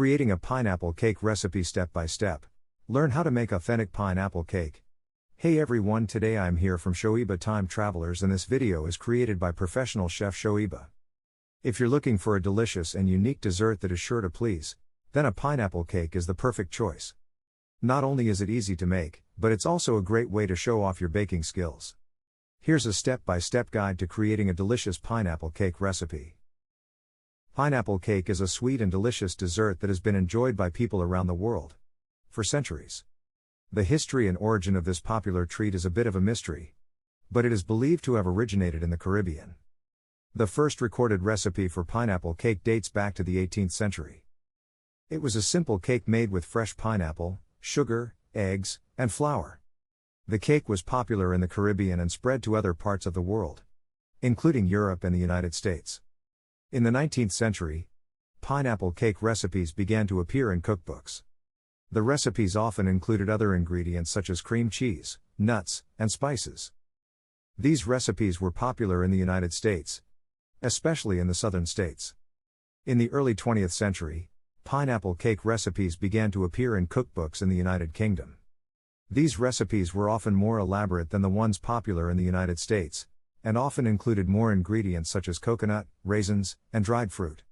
Creating a pineapple cake recipe step by step. Learn how to make authentic pineapple cake. Hey everyone, today I'm here from Shoaib Time Travelers and this video is created by professional chef Shoaib. If you're looking for a delicious and unique dessert that is sure to please, then a pineapple cake is the perfect choice. Not only is it easy to make, but it's also a great way to show off your baking skills. Here's a step-by-step guide to creating a delicious pineapple cake recipe. Pineapple cake is a sweet and delicious dessert that has been enjoyed by people around the world for centuries. The history and origin of this popular treat is a bit of a mystery, but it is believed to have originated in the Caribbean. The first recorded recipe for pineapple cake dates back to the 18th century. It was a simple cake made with fresh pineapple, sugar, eggs, and flour. The cake was popular in the Caribbean and spread to other parts of the world, including Europe and the United States. In the 19th century, pineapple cake recipes began to appear in cookbooks. The recipes often included other ingredients such as cream cheese, nuts, and spices. These recipes were popular in the United States, especially in the southern states. In the early 20th century, pineapple cake recipes began to appear in cookbooks in the United Kingdom. These recipes were often more elaborate than the ones popular in the United States, and often included more ingredients such as coconut, raisins, and dried fruit.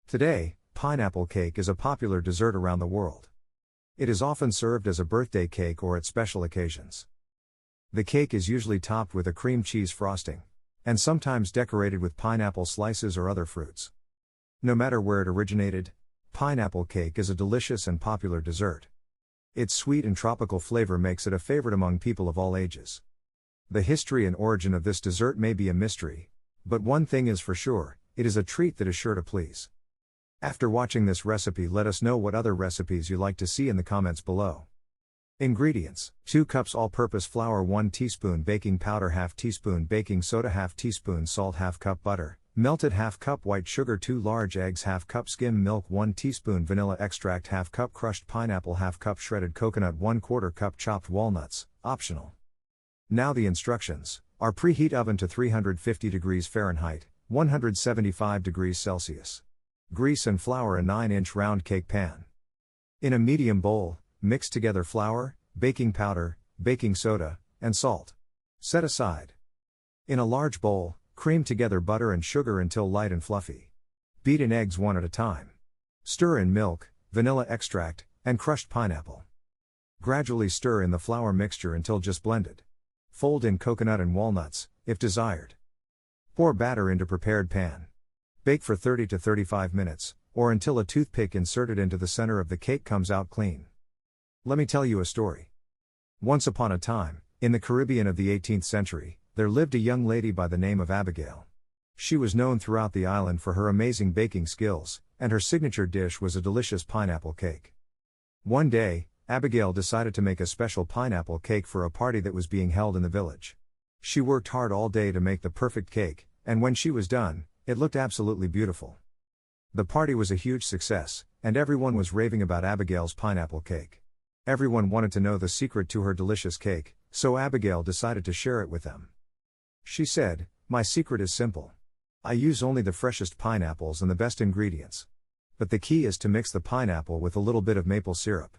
Today, pineapple cake is a popular dessert around the world. It is often served as a birthday cake or at special occasions. The cake is usually topped with a cream cheese frosting, and sometimes decorated with pineapple slices or other fruits. No matter where it originated, pineapple cake is a delicious and popular dessert. Its sweet and tropical flavor makes it a favorite among people of all ages. The history and origin of this dessert may be a mystery, but one thing is for sure, it is a treat that is sure to please. After watching this recipe, let us know what other recipes you like to see in the comments below. Ingredients: 2 cups all-purpose flour, 1 teaspoon baking powder, half teaspoon baking soda, half teaspoon salt, half cup butter, melted half cup white sugar, 2 large eggs, half cup skim milk, 1 teaspoon vanilla extract, half cup crushed pineapple, half cup shredded coconut, 1/4 cup chopped walnuts, optional. Now the instructions are: preheat oven to 350 degrees Fahrenheit, 175 degrees Celsius. Grease and flour a 9-inch round cake pan. In a medium bowl, mix together flour, baking powder, baking soda, and salt. Set aside. In a large bowl, cream together butter and sugar until light and fluffy. Beat in eggs one at a time. Stir in milk, vanilla extract, and crushed pineapple. Gradually stir in the flour mixture until just blended. Fold in coconut and walnuts, if desired. Pour batter into prepared pan. Bake for 30 to 35 minutes, or until a toothpick inserted into the center of the cake comes out clean. Let me tell you a story. Once upon a time, in the Caribbean of the 18th century, there lived a young lady by the name of Abigail. She was known throughout the island for her amazing baking skills, and her signature dish was a delicious pineapple cake. One day, Abigail decided to make a special pineapple cake for a party that was being held in the village. She worked hard all day to make the perfect cake, and when she was done, it looked absolutely beautiful. The party was a huge success, and everyone was raving about Abigail's pineapple cake. Everyone wanted to know the secret to her delicious cake, so Abigail decided to share it with them. She said, "My secret is simple. I use only the freshest pineapples and the best ingredients. But the key is to mix the pineapple with a little bit of maple syrup.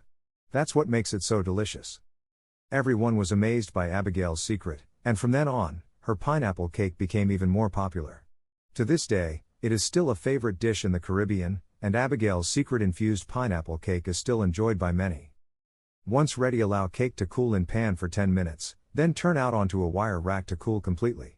That's what makes it so delicious." Everyone was amazed by Abigail's secret, and from then on, her pineapple cake became even more popular. To this day, it is still a favorite dish in the Caribbean, and Abigail's secret-infused pineapple cake is still enjoyed by many. Once ready, allow cake to cool in pan for 10 minutes, then turn out onto a wire rack to cool completely.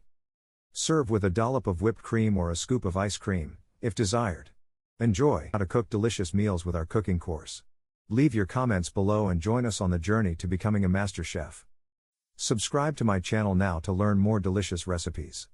Serve with a dollop of whipped cream or a scoop of ice cream, if desired. Enjoy how to cook delicious meals with our cooking course. Leave your comments below and join us on the journey to becoming a master chef. Subscribe to my channel now to learn more delicious recipes.